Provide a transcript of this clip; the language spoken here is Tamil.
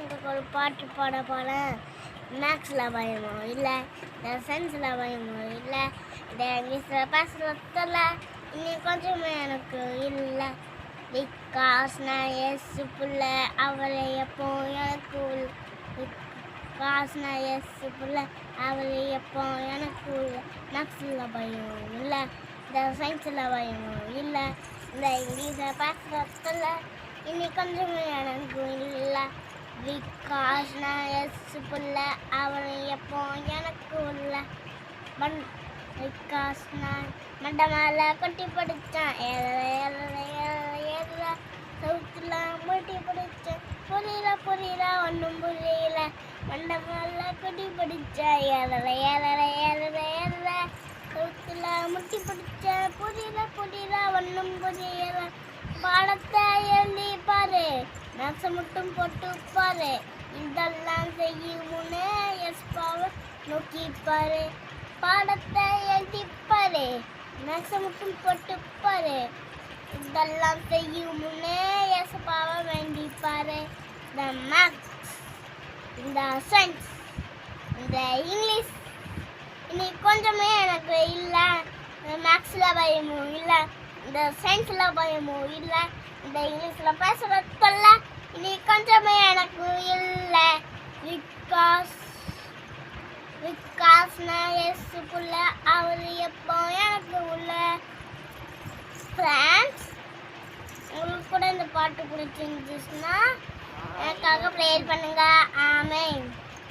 உங்களுக்கு ஒரு பாட்டு பாட போகிறேன். மேக்ஸில் பயமோ இல்லை, சயின்ஸில் பயமோ இல்லை, இந்த இங்கிலீஷில் பேசுகிறதில்ல இன்னும் கொஞ்சமே எனக்கு இல்லை. பிகாஸ் நான் எஸ் புள்ள அவளை எப்போ எனக்கு காசு எஸ் புள்ள அவளை எப்போ எனக்கு மேக்ஸில் பயம் இல்லை, இந்த சயின்ஸில் பயமோ இல்லை, இந்த இங்கிலீஷில் பேசுகிறதில்ல இன்னைக்கு கொஞ்சமே எனக்கு இல்லை. பிகாஸ் நான் எஸ் புள்ள அவளை எப்போ எனக்கு இல்லை. பிகாஸ் நான் மண்டை மேலே கொட்டி படித்தேன், ஏற சவுத்தில் மூட்டி படித்தேன். புரியல ஒன்றும் புரியல. மண்டை மேலே கொட்டி படித்தேன், ஏற சவுத்தில் முட்டி படித்தேன். புரியல ஒன்றும் புரியல. பாடத்தை எழுதி பாரு, மேக்ஸை மட்டும் போட்டு பாரு. இதெல்லாம் செய்யும் முன்னே எஸ் பவர் நோக்கி பாரு. பாடத்தை எழுதி பாரு, மேக்ஸை மட்டும் போட்டு பாரு. இதெல்லாம் செய்யும் முன்னே எஸ் பவர் வேண்டி பாரு. இந்த மேக்ஸ், இந்த சயின்ஸ், இந்த இங்கிலீஷ் இன்னைக்கு கொஞ்சமே எனக்கு இல்லை. மேக்ஸில் பயமும் இல்லை, இந்த சயின்ஸில் பயமும் இல்லை, இந்த இங்கிலீஷில் பேசுகிறதில்ல இன்னைக்கு கொஞ்சமே எனக்கு இல்லை. பிகாஸ் நான் எஸ் புள்ள அவர் எப்போ எனக்கு உள்ள. ஃப்ரெண்ட்ஸ், உங்களுக்கு கூட இந்த பாட்டு பிடிச்சிருந்துச்சுன்னா எனக்காக ப்ளே பண்ணுங்க. ஆமென்.